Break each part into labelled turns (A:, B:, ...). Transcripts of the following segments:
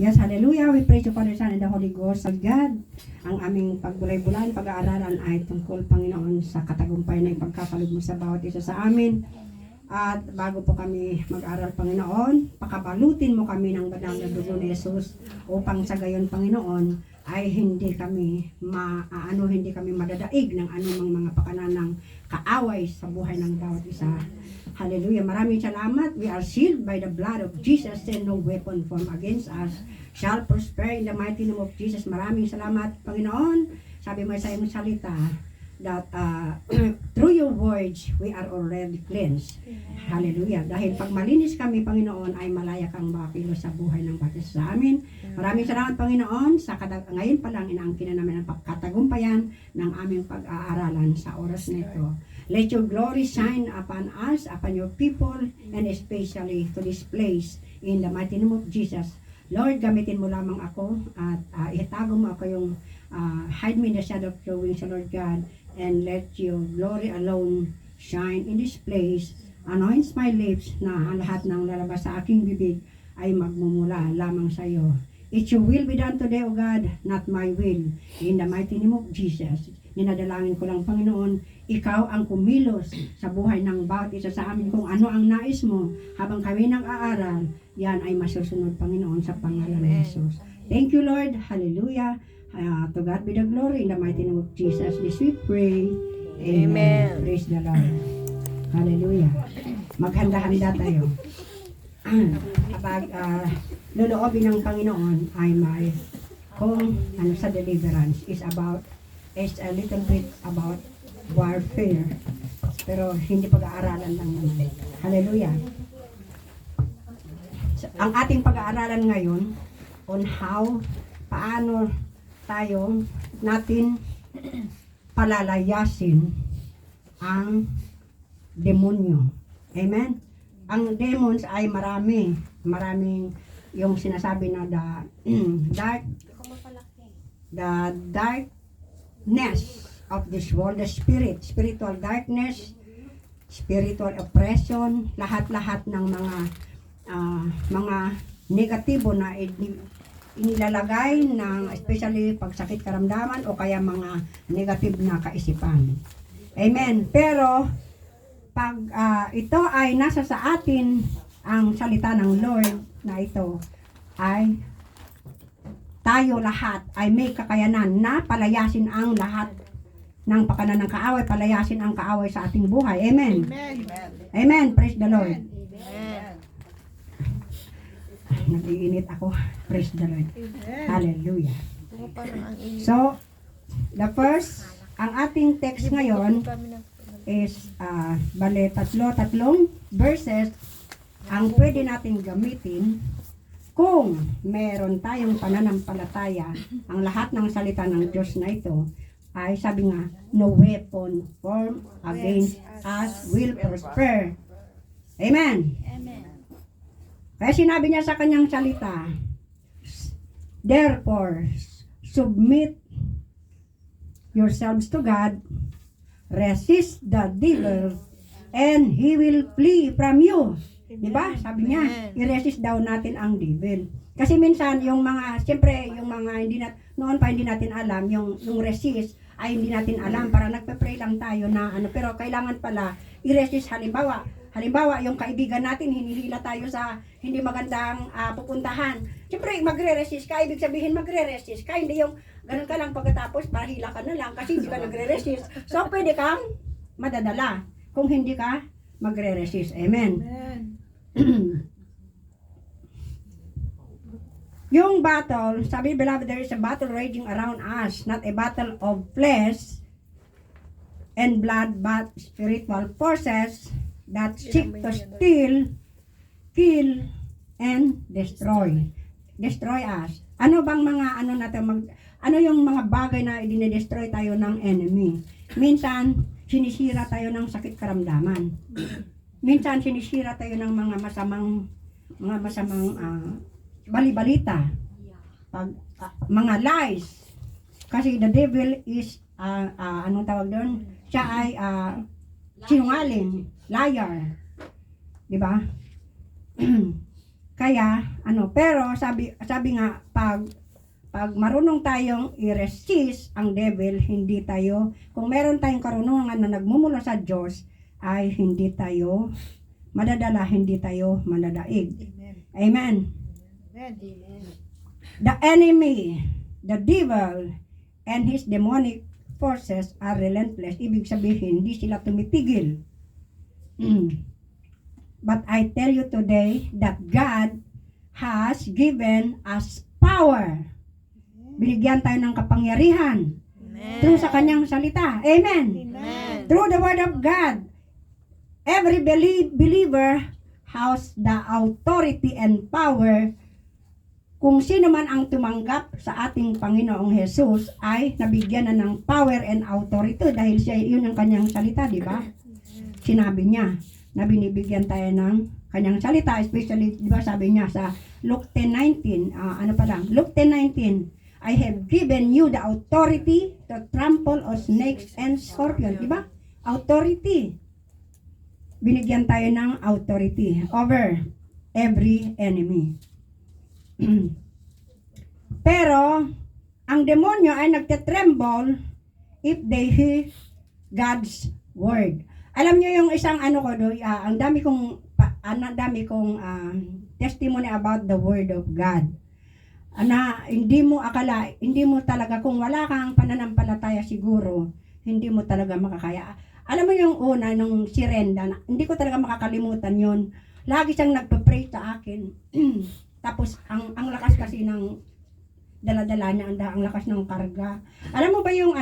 A: Yes, hallelujah. We praise you, Father, Son, and the Holy Ghost. Sa God, ang aming pagbulay-bulan, pag-aaralan ay tungkol, Panginoon, sa katagumpay na ipagkapalog mo sa bawat isa sa amin. At bago po kami mag-aral, Panginoon, pakabalutin mo kami ng banal na dugo ni Jesus upang sa gayon, Panginoon, ay hindi kami hindi kami madadaig ng anumang mga pakananang kaaway sa buhay ng bawat isa. Hallelujah. Maraming salamat. We are sealed by the blood of Jesus, and no weapon formed against us shall prosper in the mighty name of Jesus. Maraming salamat, Panginoon. Sabi mo sa iyong salita that through your words we are already cleansed. Hallelujah. Dahil pag malinis kami, Panginoon, ay malaya kang makilos sa buhay ng bawat isa sa amin. Maraming salamat, Panginoon, sa ngayon pa lang inaangkin na namin ang pagkatagumpayan ng aming pag-aaralan sa oras na ito. Let your glory shine upon us, upon your people, and especially to this place in the mighty name of Jesus. Lord, gamitin mo lamang ako at itago mo ako yung hide me in the shadow of your wings, Lord God, and let your glory alone shine in this place. Anoint my lips na ang lahat ng lalabas sa aking bibig ay magmumula lamang sa iyo. It your will be done today, O God, not my will. In the mighty name of Jesus, ninadalangin ko lang, Panginoon, ikaw ang kumilos sa buhay ng bawat isa sa amin kung ano ang nais mo habang kami nag-aaral. Yan ay masusunod, Panginoon, sa pangalan ng Jesus. Thank you, Lord. Hallelujah. To God be the glory in the mighty name of Jesus. This we pray. Amen. Praise the Lord. Hallelujah. Maghanda-handa tayo. Kapag loloobin ng Panginoon ay may kung ano sa deliverance is a little bit about warfare, pero hindi pag-aaralan lang naman. Hallelujah. Ang ating pag-aaralan ngayon on paano tayo natin palalayasin ang demonyo. Amen? Ang demons ay maraming yung sinasabi na the darkness of this world, the spiritual darkness, spiritual oppression, lahat-lahat ng mga negatibo na inilalagay ng especially pagsakit karamdaman o kaya mga negative na kaisipan. Amen. Pero pag ito ay nasa sa atin ang salita ng Lord na ito ay tayo lahat ay may kakayanan na palayasin ang lahat ng pakanan ng kaaway, palayasin ang kaaway sa ating buhay. Amen.
B: Amen.
A: Amen. Praise the Lord.
B: Amen.
A: Nag-iinit ako. Praise the Lord.
B: Amen.
A: Hallelujah. So, the first, ang ating text ngayon is tatlong verses ang pwede natin gamitin kung meron tayong pananampalataya. Ang lahat ng salita ng Diyos na ito ay sabi nga, no weapon formed against us will prosper. Amen.
B: Amen.
A: Kaya sinabi niya sa kanyang salita, therefore, submit yourselves to God, resist the devil, and he will flee from you. Diba? Sabi niya, i-resist daw natin ang devil. Kasi minsan, siyempre, noon pa hindi natin alam, yung resist, ay hindi natin alam, para nagpe-pray lang tayo na pero kailangan pala i-resist. Halimbawa, yung kaibigan natin, hinihila tayo sa hindi magandang pupuntahan. Siyempre, magre-resist ka, ibig sabihin magre-resist ka, hindi yung ganun ka lang pagkatapos, hila ka na lang kasi hindi ka nagre-resist. So, pwede kang madadala kung hindi ka magre-resist. Amen.
B: Amen.
A: Yung battle, sabi, beloved, there is a battle raging around us, not a battle of flesh and blood, but spiritual forces that seek to steal, kill, and destroy us. Ano bang mga ano yung mga bagay na dinidestroy tayo ng enemy? Minsan, sinisira tayo ng sakit karamdaman. Minsan, sinisira tayo ng mga masamang bali-balita. Mga lies. Kasi the devil is, anong tawag doon? Siya ay sinungaling, liar. Diba? Kaya, pero sabi nga, pag marunong tayong i-resist ang devil, hindi tayo, kung meron tayong karunungan na nagmumula sa Diyos, ay hindi tayo madadala, hindi tayo manadaig. Amen.
B: Amen.
A: The enemy, the devil, and his demonic forces are relentless. Ibig sabihin, hindi sila tumitigil. But I tell you today that God has given us power. Binigyan tayo ng kapangyarihan through sa kanyang salita. Amen.
B: Amen.
A: Through the word of God, every believer has the authority and power. Kung sino man ang tumanggap sa ating Panginoong Jesus ay nabigyan na ng power and authority dahil siya, yun ang kanyang salita, di ba? Sinabi niya na binibigyan tayo ng kanyang salita, especially, di ba, sabi niya sa Luke 10:19, Luke 10:19, I have given you the authority to trample on snakes and scorpions, di ba? Authority. Binigyan tayo ng authority over every enemy. Pero, ang demonyo ay nagtetremble if they hear God's word. Alam niyo yung isang ang dami kong testimony about the word of God. Na hindi mo talaga, kung wala kang pananampalataya siguro, hindi mo talaga makakaya. Alam mo yung una, nung si Renda, hindi ko talaga makakalimutan yon. Lagi siyang nagpe-pray sa akin. Tapos, ang lakas kasi ng dala-dala niya, ang lakas ng karga. Alam mo ba yung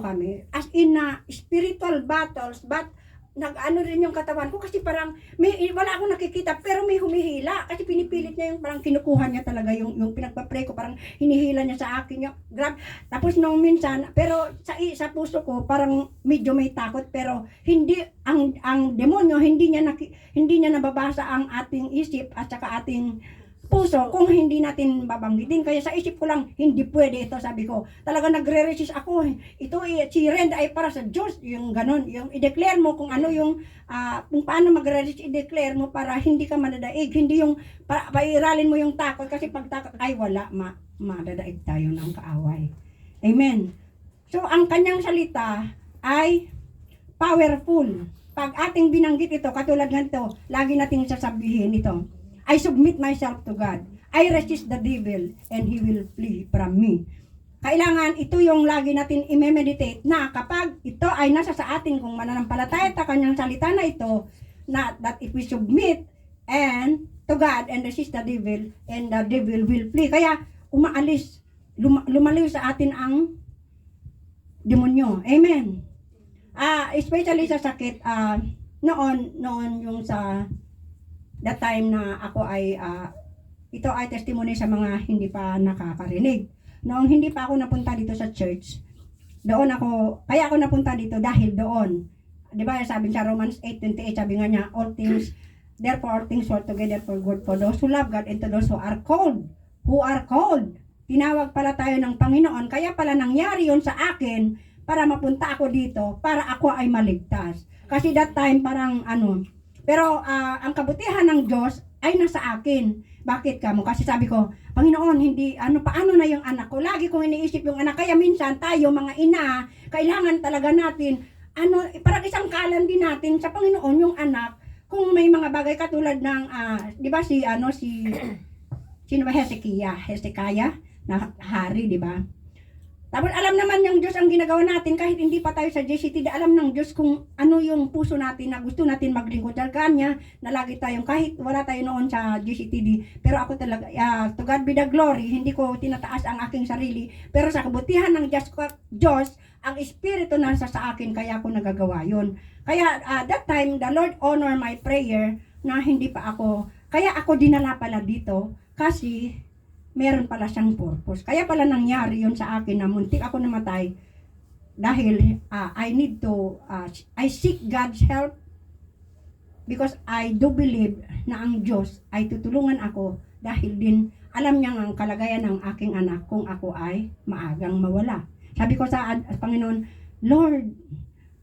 A: kami, as in na spiritual battles, but rin yung katawan ko kasi parang wala akong nakikita pero may humihila kasi pinipilit niya yung parang kinukuha niya talaga yung pinagpa-pray ko, parang hinihila niya sa akin yung grab. Tapos nung minsan, pero sa puso ko parang medyo may takot, pero hindi ang demonyo hindi niya nababasa ang ating isip at saka ating puso kung hindi natin babanggitin. Kaya sa isip ko lang, hindi pwede ito, sabi ko. Talaga nagre-resist ako. Ito, si Renda ay para sa Diyos. Yung ganun, yung i-declare mo kung ano yung, kung paano magre-resist, i-declare mo para hindi ka madadaig. Hindi yung, pairalin mo yung takot. Kasi pag takot, ay wala, madadaig tayo ng kaaway. Amen. So, ang kanyang salita ay powerful. Pag ating binanggit ito, katulad ng ito, lagi nating sasabihin ito, I submit myself to God. I resist the devil and he will flee from me. Kailangan ito yung lagi natin i-meditate na kapag ito ay nasa sa atin, kung mananampalataya ta kanyang salita na ito, na that if we submit and to God and resist the devil, and the devil will flee. Kaya lumaliw sa atin ang demonyo. Amen. Especially sa sakit, noon yung sa that time na ako ay ito ay testimony sa mga hindi pa nakakarinig. Noong hindi pa ako napunta dito sa church, kaya ako napunta dito dahil doon. 'Di ba sabi sa Romans 8:28, sabi nga niya, all things work together for good for those who love God and to those who are called. Tinawag pala tayo ng Panginoon, kaya pala nangyari 'yon sa akin para mapunta ako dito, para ako ay maligtas. Kasi that time parang pero ang kabutihan ng Diyos ay nasa akin. Bakit kamo? Kasi sabi ko, Panginoon, hindi, paano na yung anak ko? Lagi kong iniisip yung anak. Kaya minsan tayo, mga ina, kailangan talaga natin, parang isang kalan din natin sa Panginoon yung anak. Kung may mga bagay katulad ng, di ba sino ba Hezekiah na hari, di ba? Tapos alam naman ng Diyos ang ginagawa natin kahit hindi pa tayo sa JCTD. Alam ng Diyos kung ano yung puso natin na gusto natin maglingkod sa Kanya, na lagi tayong, kahit wala tayo noon sa JCTD, pero ako talaga, to God be the glory, hindi ko tinataas ang aking sarili, pero sa kabutihan ng Diyos, ang Espiritu nasa sa akin, kaya ako nagagawa yun. Kaya that time, the Lord honor my prayer na hindi pa ako, kaya ako dinala pala dito, kasi meron pala siyang purpose. Kaya pala nangyari yun sa akin na muntik ako namatay dahil I seek God's help because I do believe na ang Diyos ay tutulungan ako dahil din alam niya ang kalagayan ng aking anak kung ako ay maagang mawala. Sabi ko sa Panginoon, Lord,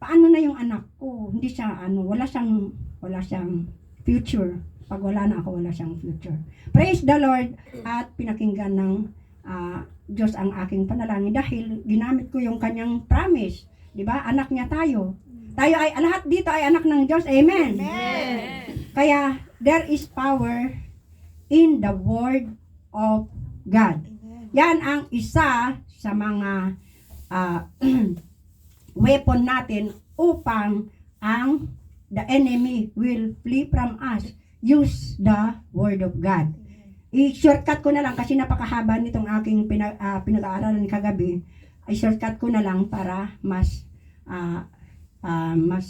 A: paano na yung anak ko? Hindi siya wala siyang future. Pag wala na ako, wala siyang future. Praise the Lord. At pinakinggan ng Diyos ang aking panalangin dahil ginamit ko yung kanyang promise. Diba? Anak niya tayo. Tayo ay, lahat dito ay anak ng Diyos. Amen.
B: Amen.
A: Kaya, there is power in the Word of God. Yan ang isa sa mga weapon natin upang the enemy will flee from us. Use the Word of God. I-shortcut ko na lang kasi napakahaba nitong aking pinag-aaralan kagabi. I-shortcut ko na lang para mas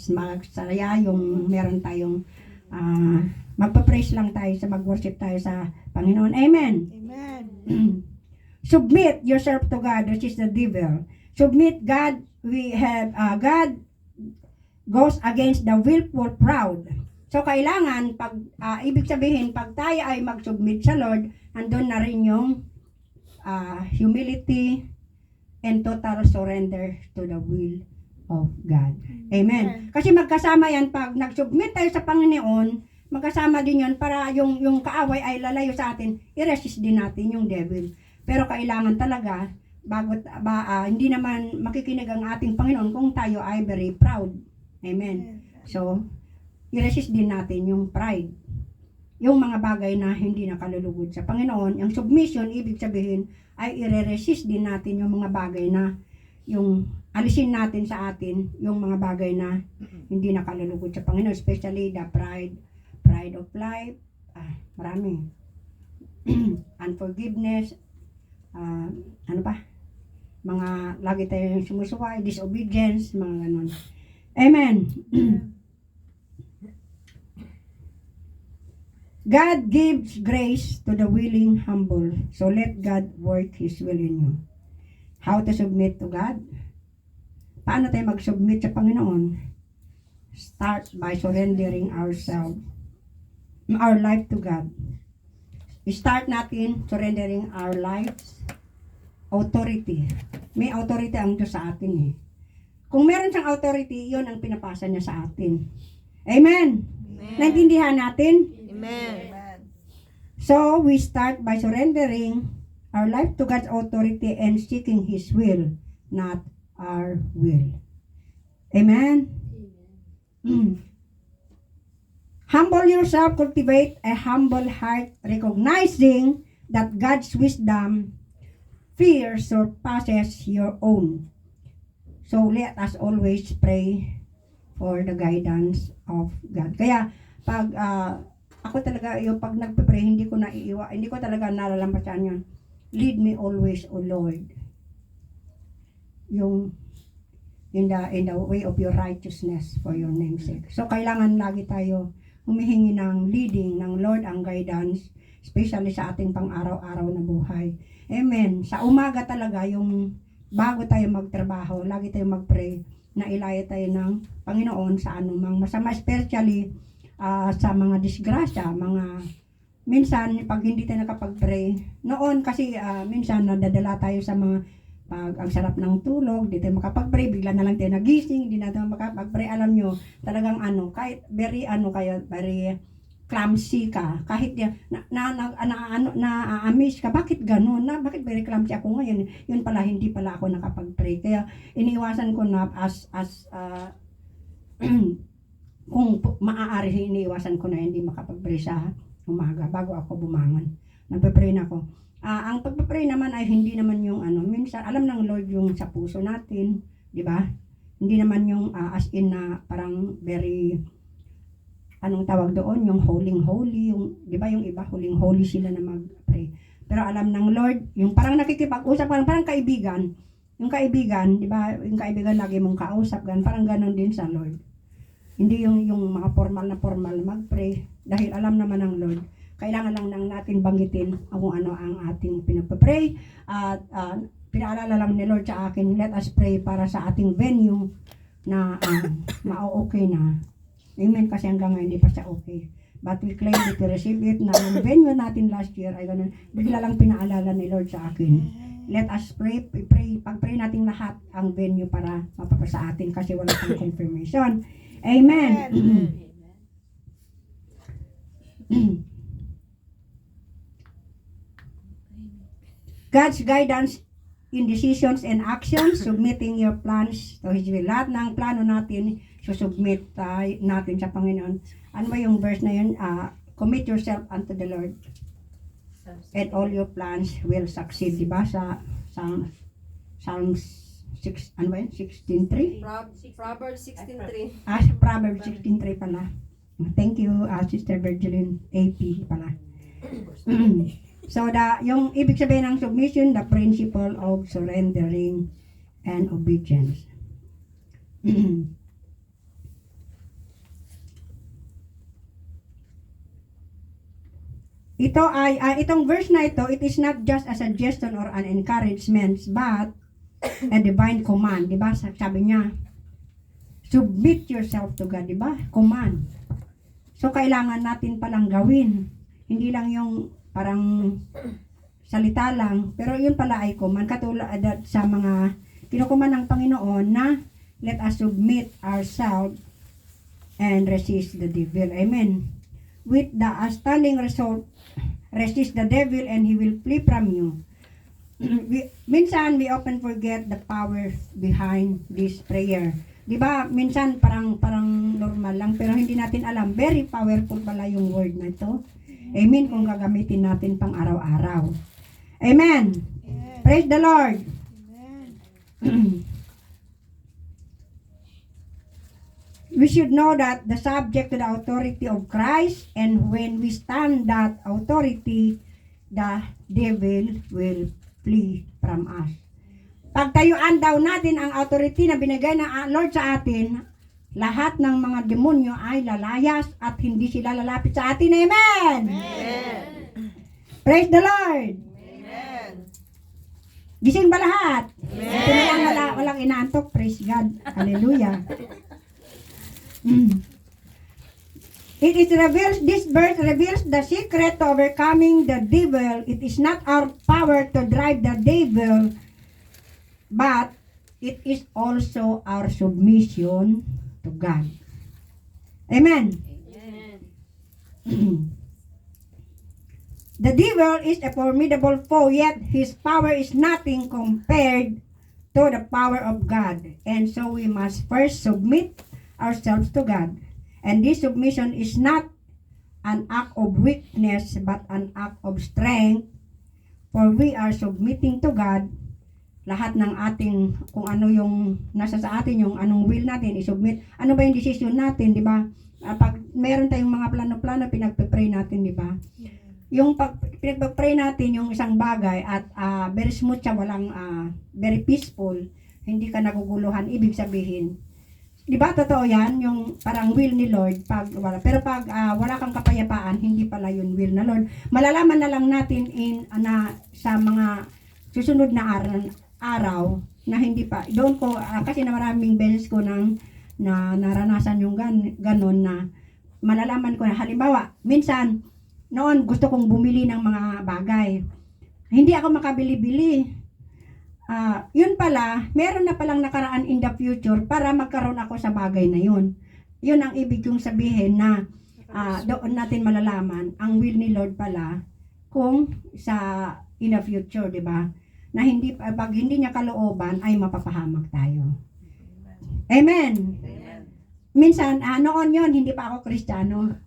A: magsaya yung meron tayong magpa-praise lang tayo mag-worship tayo sa Panginoon. Amen.
B: Amen.
A: Submit yourself to God, which is the devil. Submit God. We have God goes against the willful proud. So kailangan ibig sabihin pag tayo ay mag-submit sa Lord, andun na rin yung humility and total surrender to the will of God. Amen. Kasi magkasama yan pag nag-submit tayo sa Panginoon, magkasama din yun para yung kaaway ay lalayo sa atin, i-resist din natin yung devil. Pero kailangan talaga hindi naman makikinig ang ating Panginoon kung tayo ay very proud. Amen. So, i-resist din natin yung pride. Yung mga bagay na hindi nakalulugod sa Panginoon, yung submission, ibig sabihin, ay i-resist din natin yung mga bagay na yung alisin natin sa atin yung mga bagay na hindi nakalulugod sa Panginoon, especially the pride of life, marami. Unforgiveness, ano pa? Mga lagi tayong sumusuway, disobedience, mga ganun. Amen. God gives grace to the willing, humble. So let God work His will in you. How to submit to God? Paano tayo mag-submit sa Panginoon? Start by surrendering our life to God. Start natin surrendering our lives. Authority. May authority ang Diyos sa atin eh. Kung meron siyang authority, yun ang pinapasa niya sa atin. Amen. Naintindihan natin?
B: Amen.
A: So, we start by surrendering our life to God's authority and seeking His will, not our will. Amen? Humble yourself, cultivate a humble heart, recognizing that God's wisdom, fear surpasses your own. So, let us always pray for the guidance of God. Kaya, pag ako talaga, pag nagpe-pray, hindi ko talaga nalalampasan yun. Lead me always, O Lord. Yung in the way of your righteousness for your name's sake. So, kailangan lagi tayo humihingi ng leading ng Lord, ang guidance, especially sa ating pang-araw-araw na buhay. Amen. Sa umaga talaga, yung bago tayo magtrabaho, lagi tayo mag-pray na ilaya tayo ng Panginoon sa anumang masama, especially sa mga disgrasya, minsan pag hindi tayo nakapag-pray, noon kasi minsan nadadala tayo sa mga ang sarap ng tulog, hindi tayo makapag-pray, bigla na lang tayo nagising, hindi na tayo makapag-pray. Alam nyo, talagang kahit very clumsy ka, kahit na-amaze ka, bakit ganun? Bakit very clumsy ako ngayon? Yun pala, hindi pala ako nakapag-pray. Kaya iniiwasan ko na kung maaari, iniiwasan ko na hindi makapag-pray sa umaga bago ako bumangon. Nagpe-pray na ako. Ang pagpe-pray naman ay hindi naman yung minsan alam ng Lord yung sa puso natin, di ba? Hindi naman yung as in na parang very tawag doon, yung holy, yung di ba yung iba holy sila na mag-pray. Pero alam ng Lord, yung parang nakikipag-usap, parang kaibigan. Yung kaibigan, di ba? Yung kaibigan lagi mong kausap, parang ganon din sa Lord. Hindi yung mga formal mag-pray dahil alam naman ng Lord. Kailangan lang natin banggitin kung ano ang ating pinagpe-pray at pinaalala lang ni Lord sa akin, let us pray para sa ating venue na ma-okay na. Amen, kasi hanggang ngayon hindi pa siya okay. But we claim it, we receive it na yung venue natin last year ay ganun. Bigla lang pinaalala ni Lord sa akin. Let us pray, pag-pray natin lahat ang venue para mapapasa atin kasi wala pang confirmation. Amen. God's guidance in decisions and actions, submitting your plans to His will. Lahat ng plano natin, susubmit natin sa Panginoon. Ano ba yung verse na yun? Commit yourself unto the Lord and all your plans will succeed. Diba? Sa Psalms 6, ano ba yun? 16.3?
B: Proverbs 16:3.
A: Proverbs 16.3 pala. Thank you, Sister Virgilin AP pala. So, yung ibig sabihin ng submission, the principle of surrendering and obedience. Ito ay, itong verse na ito, it is not just a suggestion or an encouragement, but a divine command. Diba? Sabi niya, submit yourself to God. Diba? Command. So, kailangan natin palang gawin. Hindi lang yung parang salita lang, pero yun pala ay command, katulad sa mga kinukuman ng Panginoon na let us submit ourselves and resist the devil. Amen. With the astounding result, resist the devil and he will flee from you. Minsan we often forget the power behind this prayer. Diba, minsan parang normal lang, pero hindi natin alam, very powerful pala yung word na ito. Amen, kung gagamitin natin pang araw-araw. Amen. Amen. Praise the Lord. Amen. We should know that the subject to the authority of Christ, and when we stand that authority, the devil will flee from us. Pagtayuan daw natin ang authority na binigay ng Lord sa atin, lahat ng mga demonyo ay lalayas at hindi sila lalapit sa atin. Amen!
B: Amen.
A: Praise the Lord!
B: Amen.
A: Gising ba lahat?
B: Amen.
A: Ito na lang walang inaantok. Praise God. Hallelujah. This verse reveals the secret to overcoming the devil. It is not our power to drive the devil, but it is also our submission to God. Amen.
B: Amen.
A: The devil is a formidable foe, yet his power is nothing compared to the power of God. And so we must first submit ourselves to God. And this submission is not an act of weakness, but an act of strength. For we are submitting to God. Lahat ng ating, kung ano yung nasa sa atin, yung anong will natin, isubmit. Ano ba yung decision natin, di ba? Pag meron tayong mga plano-plano, pinagpe-pray natin, di ba? Yung pag pinagpe-pray natin yung isang bagay at very smooth siya, walang very peaceful, hindi ka naguguluhan, ibig sabihin. Di ba totoo yan? Yung parang will ni Lord, pag wala. Pero pag wala kang kapayapaan, hindi pala yun will na Lord. Malalaman na lang natin sa mga susunod na araw na hindi pa doon ko kasi na maraming beses ko na naranasan yung ganon na malalaman ko na halimbawa minsan noon gusto kong bumili ng mga bagay, hindi ako makabili-bili, yun pala meron na palang nakaraan in the future para magkaroon ako sa bagay na yun ang ibig kong sabihin na doon natin malalaman ang will ni Lord pala kung sa in the future, di ba? Na hindi pag hindi niya kalooban ay mapapahamak tayo. Amen.
B: Amen.
A: Minsan noon yon hindi pa ako Kristiyano.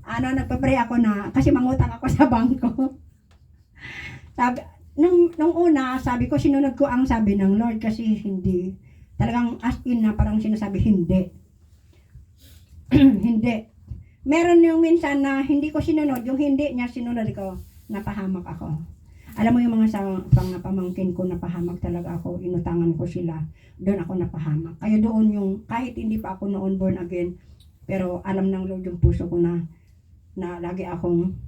A: Nagpe-pray ako na kasi mangutang ako sa bangko. Sabi nung una, sabi ko sinunod ko ang sabi ng Lord kasi hindi talagang as in na parang sinasabi hindi. Hindi. Meron yung minsan na hindi ko sinunod, yung hindi niya sinunod ko, napahamak ako. Alam mo yung mga pamangkin ko, napahamak talaga ako, inutangan ko sila, doon ako napahamak. Kaya doon yung, kahit hindi pa ako noon born again, pero alam ng Lord yung puso ko na lagi akong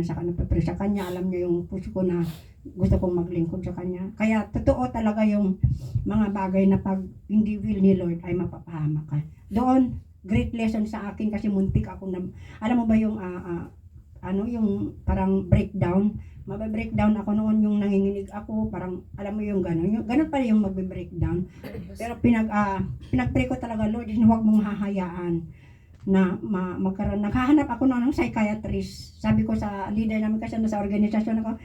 A: sa kanya, alam niya yung puso ko na gusto kong maglingkod sa kanya. Kaya totoo talaga yung mga bagay na pag hindi will ni Lord ay mapapahamak ka. Doon, great lesson sa akin kasi muntik ako na, alam mo ba yung, yung parang breakdown, mabe-breakdown ako noon yung nanginginig ako, parang alam mo yung gano'n pa yung magbe-breakdown. Pero pinag-pray ko talaga, Lord, huwag mong hahayaan magkaroon. Naghahanap ako noon ng psychiatrist. Sabi ko sa leader namin kasi sa organisasyon ako,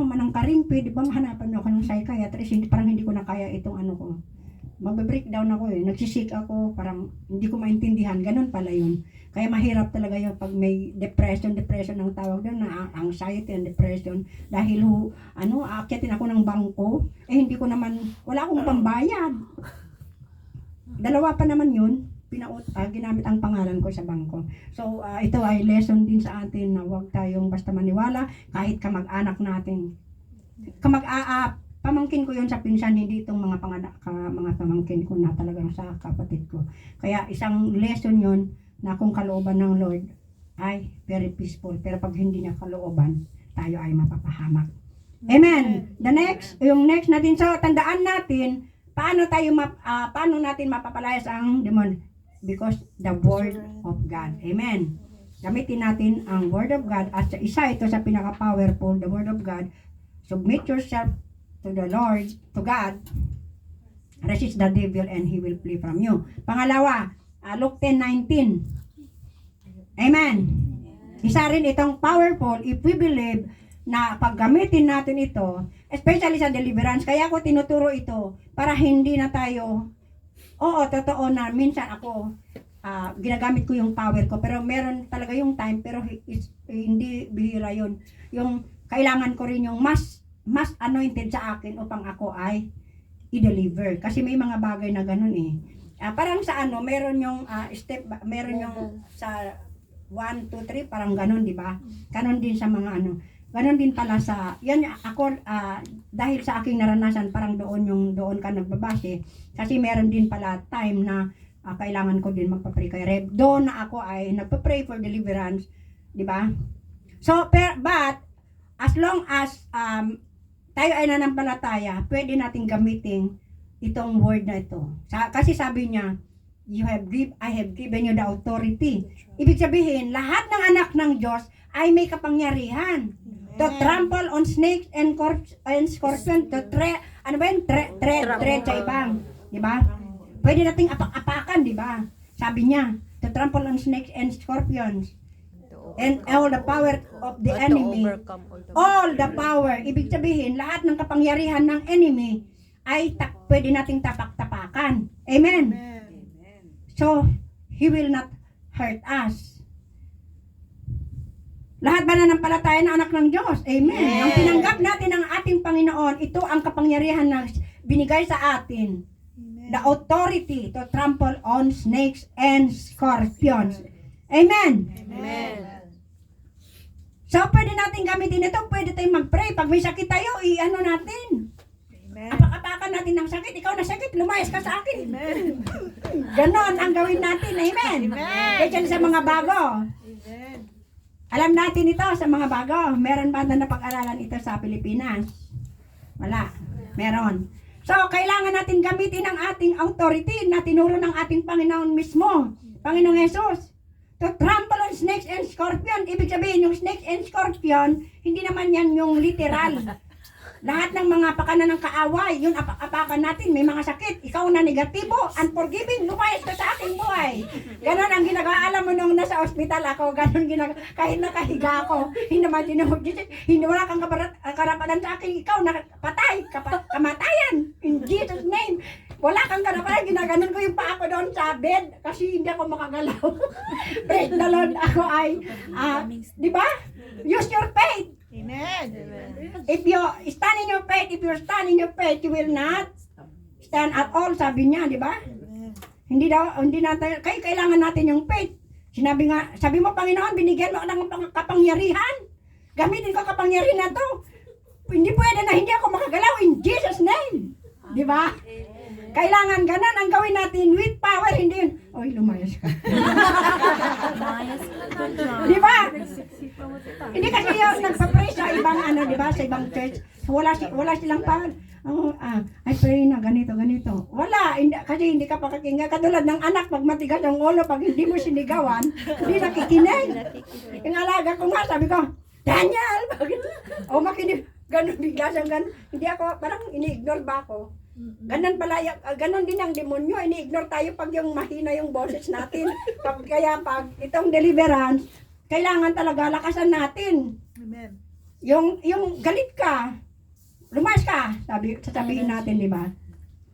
A: manang Karing, pwede bang hanapan ako ng psychiatrist? Parang hindi ko na kaya itong ano ko. Magbe-breakdown ako eh. Nagsisik ako, parang hindi ko maintindihan. Ganun pala yun. Kaya mahirap talaga yung pag may depression ang tawag doon, na anxiety and depression. Dahil aakyatin ako ng bangko, hindi ko naman, wala akong pambayad. Dalawa pa naman yun, ginamit ang pangalan ko sa bangko. So, ito ay lesson din sa atin na huwag tayong basta maniwala kahit kamag-anak natin. Pamangkin ko yun sa pinsan, hindi itong mga mga pamangkin ko na talagang sa kapatid ko. Kaya isang lesson yun na kung kalooban ng Lord ay very peaceful. Pero pag hindi niya kalooban, tayo ay mapapahamak. Amen. Yung next natin, so tandaan natin, paano natin mapapalayas ang demon? Because the Word of God. Amen. Gamitin natin ang Word of God at isa ito sa pinaka-powerful, the Word of God. Submit yourself to the Lord, to God. Resist the devil and he will flee from you. Pangalawa, Luke 10:19. Amen. Isa rin itong powerful if we believe na paggamitin natin ito, especially sa deliverance. Kaya ako tinuturo ito para hindi na tayo. Oo, totoo na minsan ako ginagamit ko yung power ko, pero meron talaga yung time, pero hindi bihira yun. Yung kailangan ko rin yung mas anointed sa akin upang ako ay i-deliver. Kasi may mga bagay na ganun eh. Parang sa meron yung meron yung sa 1, 2, 3, parang ganun, di ba? Ganun din sa mga ganun din pala yan ako, dahil sa aking naranasan, parang doon ka nagbabase. Kasi meron din pala time na kailangan ko din magpa-pray kay Reb. Doon na ako ay nagpa-pray for deliverance, di ba? So, but, as long as tayo ay nanampalataya, pwede nating gamitin itong word na ito. Kasi sabi niya, I have given you the authority. Ibig sabihin, lahat ng anak ng Diyos ay may kapangyarihan. To trample on snakes and scorpion, to tread sa ibang, di ba? Pwede nating apakan, di ba? Sabi niya, to trample on snakes and scorpions, and all the power of the enemy. All the power, ibig sabihin, lahat ng kapangyarihan ng enemy ay pwede nating tapak-tapakan. Amen. So, he will not hurt us. Lahat ba nanampalataya na anak ng Diyos? Amen.
B: Amen.
A: Ang tinanggap natin ng ating Panginoon, ito ang kapangyarihan na binigay sa atin. Amen. The authority to trample on snakes and scorpions. Amen.
B: Amen.
A: So, pwede natin gamitin ito. Pwede tayong mag-pray. Pag may sakit tayo, natin.
B: Amen.
A: Apak-apakan natin ng sakit. Ikaw na sakit, lumayas ka sa akin.
B: Amen.
A: Ganon ang gawin natin. Amen.
B: Amen.
A: Kaya sa mga bago.
B: Amen.
A: Alam natin ito sa mga bago. Meron ba na napag-aralan ito sa Pilipinas? Wala. Meron. So, kailangan natin gamitin ang ating authority na tinuro ng ating Panginoon mismo. Panginoong Jesus. To trample on snakes and scorpion. Ibig sabihin, yung snakes and scorpion, hindi naman yan yung literal. Lahat ng mga pakanan ng kaaway, yun apakan natin, may mga sakit. Ikaw na negatibo, unforgiving, lumayas ka sa aking buhay. Ganon ang ginagawa. Alam mo nung nasa ospital ako, ganon ginagawa. Kahit nakahiga ako, hindi naman tinawag, hindi wala kang karapatan sa akin. Ikaw na patay, kamatayan. In Jesus' name. Wala kang karapatan, ginaganon ko yung paa ko doon sa bed kasi hindi ako makagalaw. Praise the Lord, ako ay, di ba? Use your faith.
B: Amen.
A: If you stand in your faith, you will not stand at all, sabi niya, di ba? Hindi natin, kailangan natin yung faith. Sabi mo, Panginoon, binigyan mo ng kapangyarihan. Gamitin ko kapangyarihan na to. Hindi pwede na hindi ako makagalaw in Jesus' name. Di ba? Kailangan ganun ang gawin natin with power, hindi yun. Oy, lumayas ka. Di ba? Hindi kasi yung nagpa-pray sa ibang di ba, sa ibang church. Wala silang I pray na ganito. Wala, kasi hindi ka pakakinggan. Katulad ng anak, pag matigas ang ulo, pag hindi mo sinigawan, hindi nakikinig. Yung alaga ko nga, sabi ko, Daniel, bakit? Makinig. Ganun, bigla siyang ganun. Hindi ako, parang ini-ignore ba ako? Ganon din ang demonyo. Ini-ignore tayo pag yung mahina yung boses natin. Kaya pag itong deliverance, kailangan talaga lakasan natin.
C: Amen.
A: Yung galit ka, lumayas ka, sasabihin natin, di ba?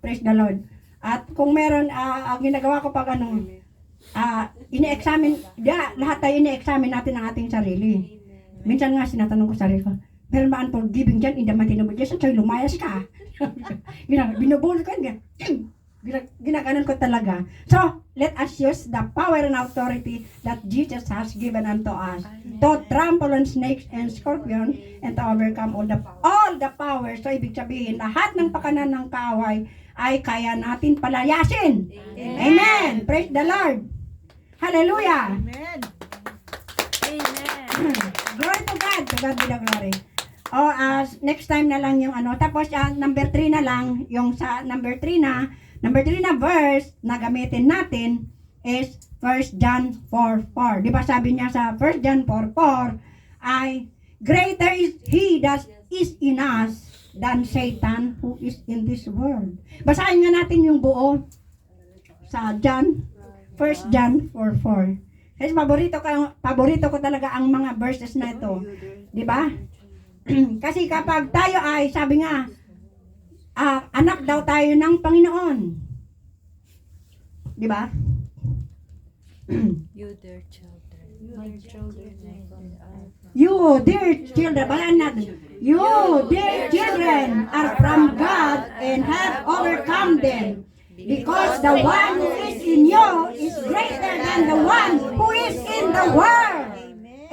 A: Praise the Lord. At kung meron, ang ginagawa ko pag ini-examine, lahat tayo ini-examine natin ang ating sarili. Minsan nga sinatanong ko sarili ko, meron ba unforgiving dyan in the mighty name of Jesus? So, lumayas ka. Binubulol ko yun. Ginaganon ko talaga. So, let us use the power and authority that Jesus has given unto us to trample on snakes and scorpions and to overcome all the power. So, ibig sabihin, lahat ng pakanan ng kaaway ay kaya natin palayasin. Amen. Praise the Lord. Hallelujah.
C: Amen.
A: Glory to God. To God be the glory. Next time na lang yung Tapos, number 3 na lang. Yung sa number 3 na verse na gamitin natin is 1 John 4:4. Di ba sabi niya sa 1 John 4:4 ay greater is He that is in us than Satan who is in this world. Basahin nga natin yung buo sa 1 John 4:4. Kasi paborito ko talaga ang mga verses na ito. Di ba? Kasi kapag tayo ay, sabi nga, anak daw tayo ng Panginoon. Di ba?
B: You dear children. My children.
A: You, dear children, balaan natin. You, dear children, are from God and have overcome them. Because the one who is in you is greater than the one who is in the world.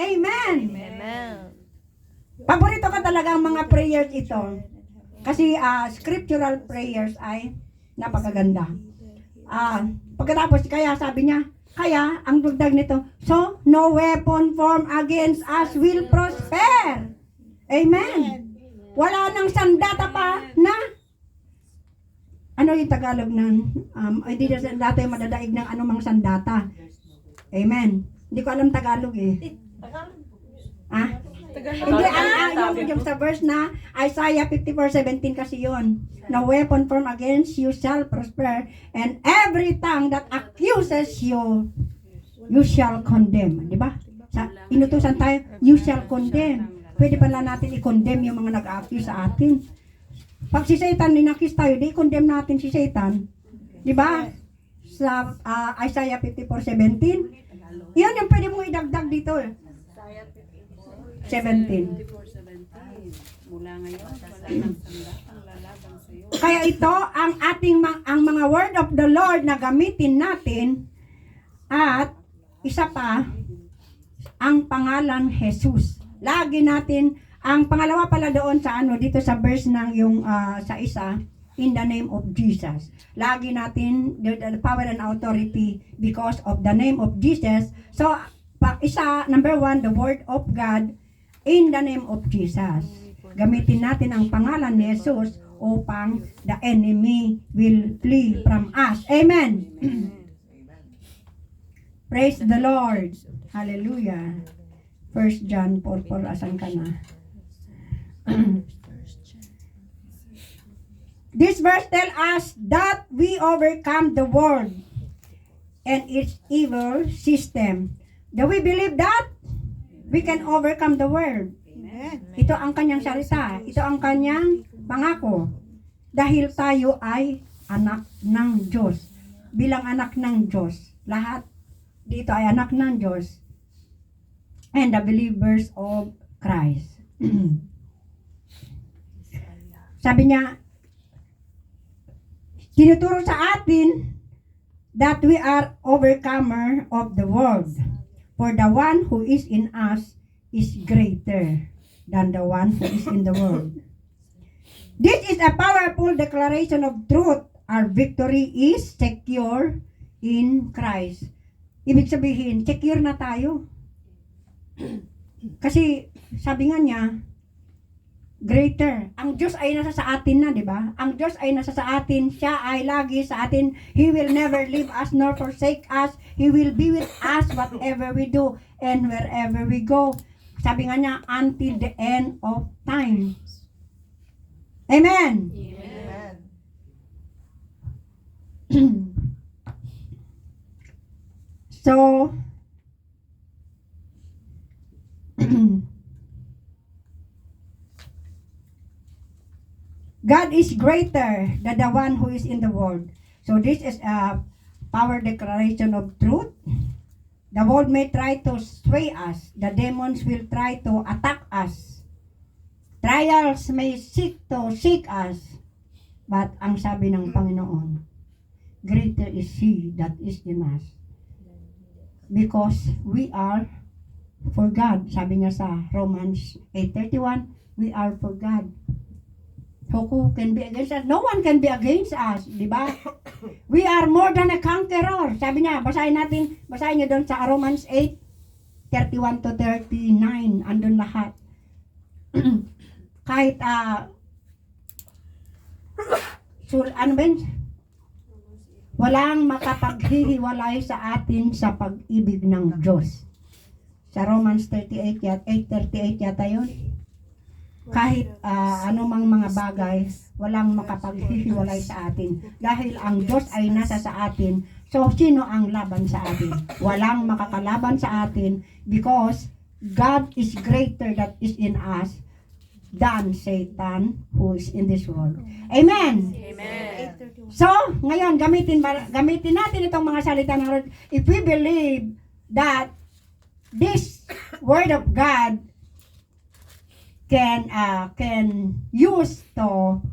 A: Amen.
B: Amen.
A: Paborito ko talaga ang mga prayers ito. Kasi scriptural prayers ay napakaganda. Pagkatapos, kaya sabi niya, ang dugdag nito, so no weapon formed against us will prosper. Amen. Wala nang sandata pa na, ano yung Tagalog ng, hindi na sandata yung madadaig ng anumang sandata. Amen. Hindi ko alam Tagalog eh. Hindi, yung sa verse na Isaiah 54:17 kasi yun. No weapon formed against you shall prosper, and every tongue that accuses you, you shall condemn. Di ba? Sa inutusan tayo, you shall condemn. Pwede pala natin i-condemn yung mga nag-accuse sa atin. Pag si Satan ninakis tayo, di condemn natin si Satan. Di ba? Sa Isaiah 54:17, yun yung pwede mong idagdag dito. 17.
D: Mula ngayon, wala nang sandatang lalaban sa iyo.
A: Kaya ito ang ang mga word of the Lord na gamitin natin, at isa pa ang pangalan Jesus. Lagi natin ang pangalawa pala doon sa dito sa verse ng yung sa isa, in the name of Jesus. Lagi natin the power and authority because of the name of Jesus. So number 1, the word of God in the name of Jesus. Gamitin natin ang pangalan ni Jesus upang the enemy will flee from us. Amen. Praise the Lord. Hallelujah. 1 John 4:4, asan ka na? This verse tells us that we overcome the world and its evil system. Do we believe that? We can overcome the world.
C: Amen.
A: Ito ang kanyang salita. Ito ang kanyang pangako. Dahil tayo ay anak ng Diyos. Bilang anak ng Diyos. Lahat dito ay anak ng Diyos. And the believers of Christ. Sabi niya, tinuturo sa atin that we are overcomer of the world. For the one who is in us is greater than the one who is in the world. This is a powerful declaration of truth. Our victory is secure in Christ. Ibig sabihin, secure na tayo. Kasi sabi nga niya, greater. Ang Diyos ay nasa sa atin na, di ba? Ang Diyos ay nasa sa atin. Siya ay lagi sa atin. He will never leave us nor forsake us. He will be with us whatever we do and wherever we go. Sabi nga niya, until the end of time. Amen.
C: Amen.
A: So, God is greater than the one who is in the world. So this is a power declaration of truth. The world may try to sway us. The demons will try to attack us. Trials may seek us. But ang sabi ng Panginoon, greater is He that is in us. Because we are for God. Sabi niya sa Romans 8:31, we are for God. So who can be against us? No one can be against us, di ba? We are more than a conqueror. Sabi niya, basahin niyo doon sa Romans 8:31 to 39, andun lahat. Kahit ano ba yun? Walang makapaghihiwalay sa atin sa pag-ibig ng Diyos. Sa Romans 8:38 yata yun. Kahit anumang mga bagay, walang makapaghihiwalay sa atin. Dahil ang Diyos ay nasa sa atin, so sino ang laban sa atin? Walang makakalaban sa atin because God is greater that is in us than Satan who is in this world. Amen!
B: Amen.
A: So, ngayon, gamitin natin itong mga salita ng Lord. If we believe that this Word of God can use to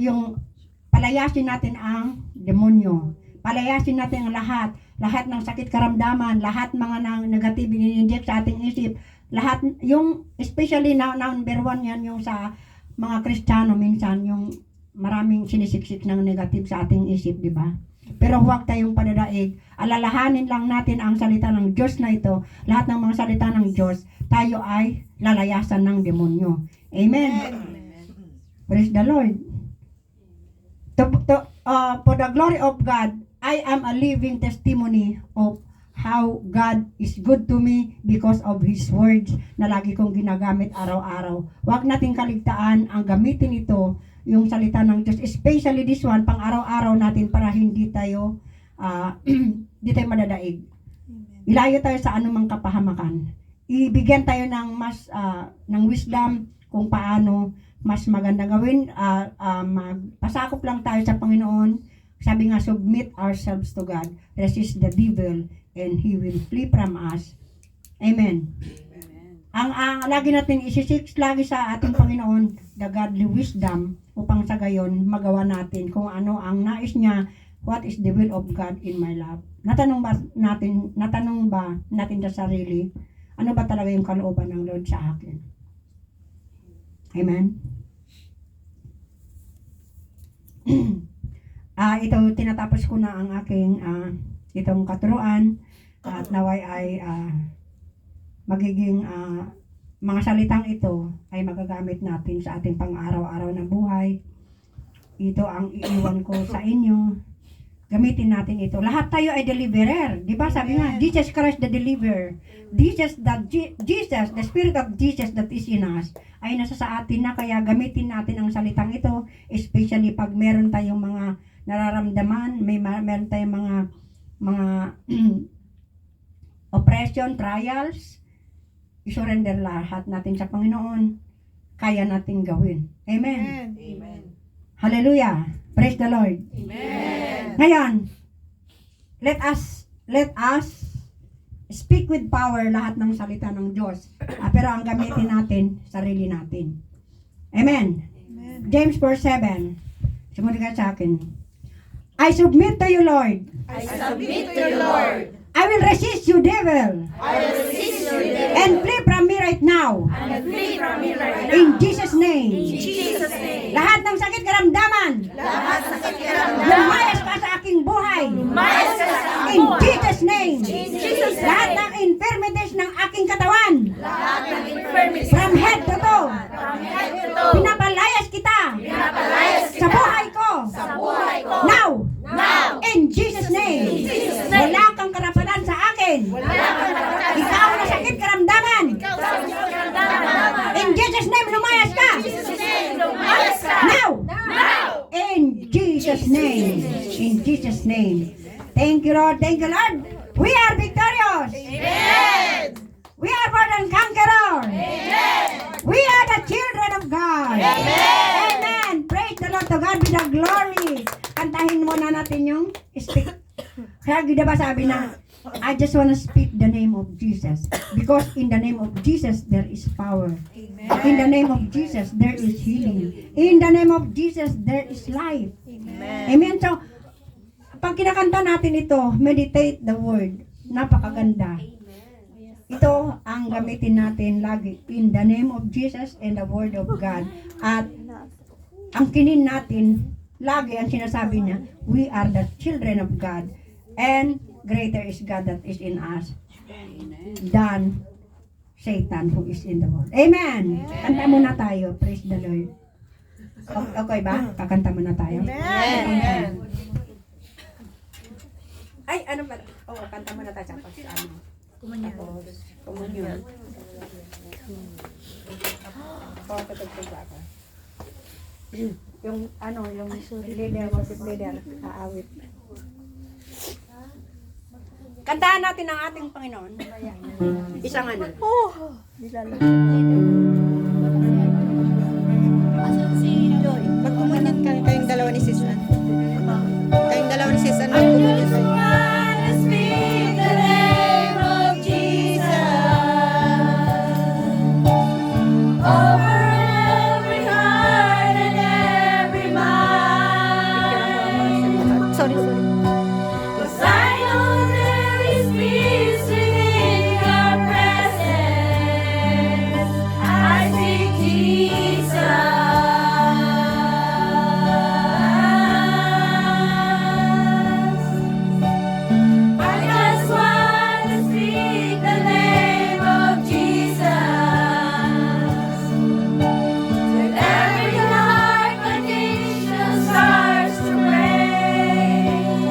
A: yung palayasin natin ang demonyo. Palayasin natin ang lahat ng sakit karamdaman, lahat mga negative ini-inject sa ating isip, lahat yung especially number one yan yung sa mga Kristiyano minsan yung maraming sinisiksik ng negative sa ating isip, di ba? Pero huwag tayong padadaig. Alalahanin lang natin ang salita ng Diyos na ito. Lahat ng mga salita ng Diyos, tayo ay lalayasan ng demonyo. Amen. Praise the Lord. For the glory of God, I am a living testimony of how God is good to me because of His words na lagi kong ginagamit araw-araw. Huwag nating kaligtaan ang gamitin ito, yung salita ng Diyos, especially this one, pang araw-araw natin para hindi tayo madadaig. Ilayo tayo sa anumang kapahamakan. Ibigyan tayo ng mas ng wisdom kung paano mas maganda gawin. Magpasakop lang tayo sa Panginoon. Sabi nga, submit ourselves to God, resist the devil, and he will flee from us. Amen. Ang lagi natin isisik lagi sa ating Panginoon, the godly wisdom, upang sa gayon magawa natin kung ano ang nais niya, what is the will of God in my life. Natanong ba natin sa sarili, ano ba talaga yung kalooban ng Lord sa akin? Amen. Ito, tinatapos ko na ang aking itong katuruan at naway ay magiging mga salitang ito ay magagamit natin sa ating pang-araw-araw na buhay. Ito ang iiwan ko sa inyo. Gamitin natin ito. Lahat tayo ay deliverer. Di ba? Sabi nga, Jesus Christ the deliverer. Jesus, the Spirit of Jesus that is in us ay nasa sa atin na, kaya gamitin natin ang salitang ito, especially pag meron tayong mga nararamdaman, meron tayong mga oppression, trials, i-surrender lahat natin sa Panginoon. Kaya natin gawin. Amen.
B: Amen.
A: Hallelujah. Praise the Lord.
B: Amen.
A: Ngayon, let us speak with power lahat ng salita ng Diyos. Pero ang gamitin natin, sarili natin. Amen. James 4:7. Sumunod ka sa akin. I submit to you, Lord.
B: I submit to you, Lord.
A: I will resist you, devil.
B: I will resist you, devil.
A: And flee from me right now.
B: And flee from me right now.
A: In Jesus' name.
B: In Jesus' name.
A: Lahat ng sakit karamdaman.
B: Lahat sa sakit karamdaman.
A: Lumayas ka sa aking buhay.
B: Lumayas ka sa aking
A: In
B: buhay.
A: Jesus' name.
B: In Jesus' name.
A: Lahat ng infirmities ng aking katawan.
B: Lahat ng infirmities.
A: From head to toe.
B: From head to toe.
A: Pinapalayas kita.
B: Pinapalayas
A: Sa buhay ko.
B: sa buhay ko.
A: Now.
B: Now.
A: In Jesus' name.
B: In Jesus' name.
A: Wala kang karapatan sa akin.
B: Wala kang karapatan.
A: Ikaw na sakit karamdaman.
B: Ikaw sa sakit karamdaman.
A: In Jesus' name, lumayas ka.
B: In Jesus' name, lumayas ka.
A: Now.
B: Now.
A: In Jesus' Jesus' name. In Jesus' name. Thank you, Lord. Thank you, Lord. We are victorious.
B: Amen.
A: We are more than conquerors.
B: Amen.
A: We are the children of God. Amen. Praise the Lord. To God be the glory. Kantahin muna natin yung speak. Kaya diba sabi na, I just want to speak the name of Jesus. Because in the name of Jesus, there is power. In the name of Jesus, there is healing. In the name of Jesus, there is life. Amen. So, pag kinakanta natin ito, meditate the word. Napakaganda. Ito ang gamitin natin lagi. In the name of Jesus and the word of God. At ang kinin natin, lagi ang sinasabi niya, we are the children of God. And greater is God that is in us than Satan who is in the world. Amen. Kanta muna tayo. Praise the Lord. Okay ba? Kakanta muna tayo. Amen. Ay, ano ba? Oo, kanta muna tayo. Tapos ano? Komunyon. Tatagtag ako. Yung ano, yung leader, worship leader, aawit. Kantahan natin ang ating Panginoon. Isang ano.
C: Magkumunyan kayong dalawa ni Sis Ann. Kayong dalawa ni Sis Ann, magkumunyan kayo.
B: Speak the name of Jesus over every heart and every mind.
C: Sorry.
B: 'Cause I know there is peace within your presence. I speak Jesus. I just want to speak the name of Jesus. Till every heart condition starts to break.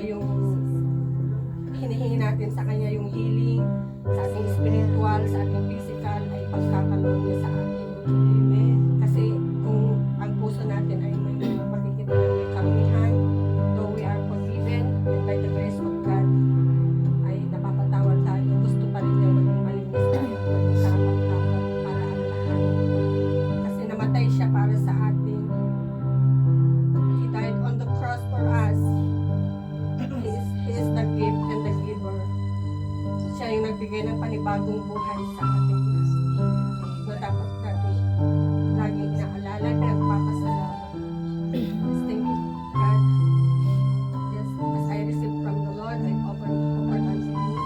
E: yung hinihingi natin sa kanya yung healing, sa ating spiritual, sa ating physical, ay pagkakaloob niya sa atin. Amen. Kasi kung ang puso natin ay may makikita ng may karumihan, though we are forgiven, and by the grace of God, ay napapatawad tayo. Gusto pa rin niya maging malinis tayo at maging karapat-dapat para ang lahat. Kasi namatay siya para sa atin. He died on the cross for us. He is the gift and the giver. Siya yung nagbigay ng panibagong buhay sa atin. Na dapat natin laging inaalala, pinagpapasalamat. Yes, thank you, God. Yes, as I received from the Lord, I offered unto you.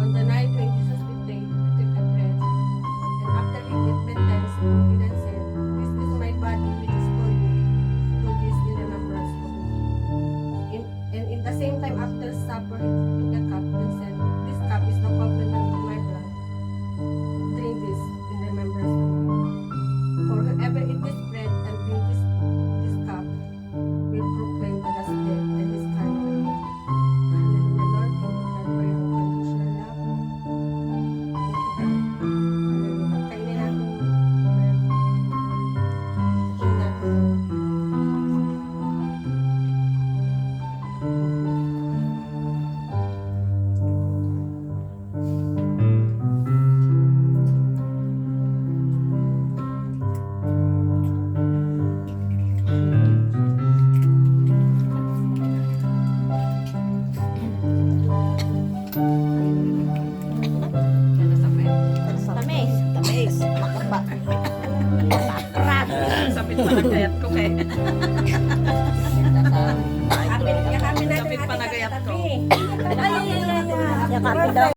E: On the night when Jesus betrayed, he took a bread. And after he gave thanks, he then said, "This is my body which is for you. Do this in remembrance of me." And in the same time, after supper, he took a cup and said, "This cup is the covenant of my blood. Drink this in remembrance of me. For whoever eat this bread and drink this cup will proclaim the Lord's death and his coming again." Hallelujah, Lord. Thank you, God, for your unconditional love. Thank you, God. Hallelujah. Kainin natin yung bread. Kainin natin yung
C: Tamis. Tamis. Makapa.
D: Sapit pa ng gayat ko kay.
A: Yakapin natin
D: Sapit pa
A: ating
D: na gayat ko.
A: katabi.
C: Yakapin daw.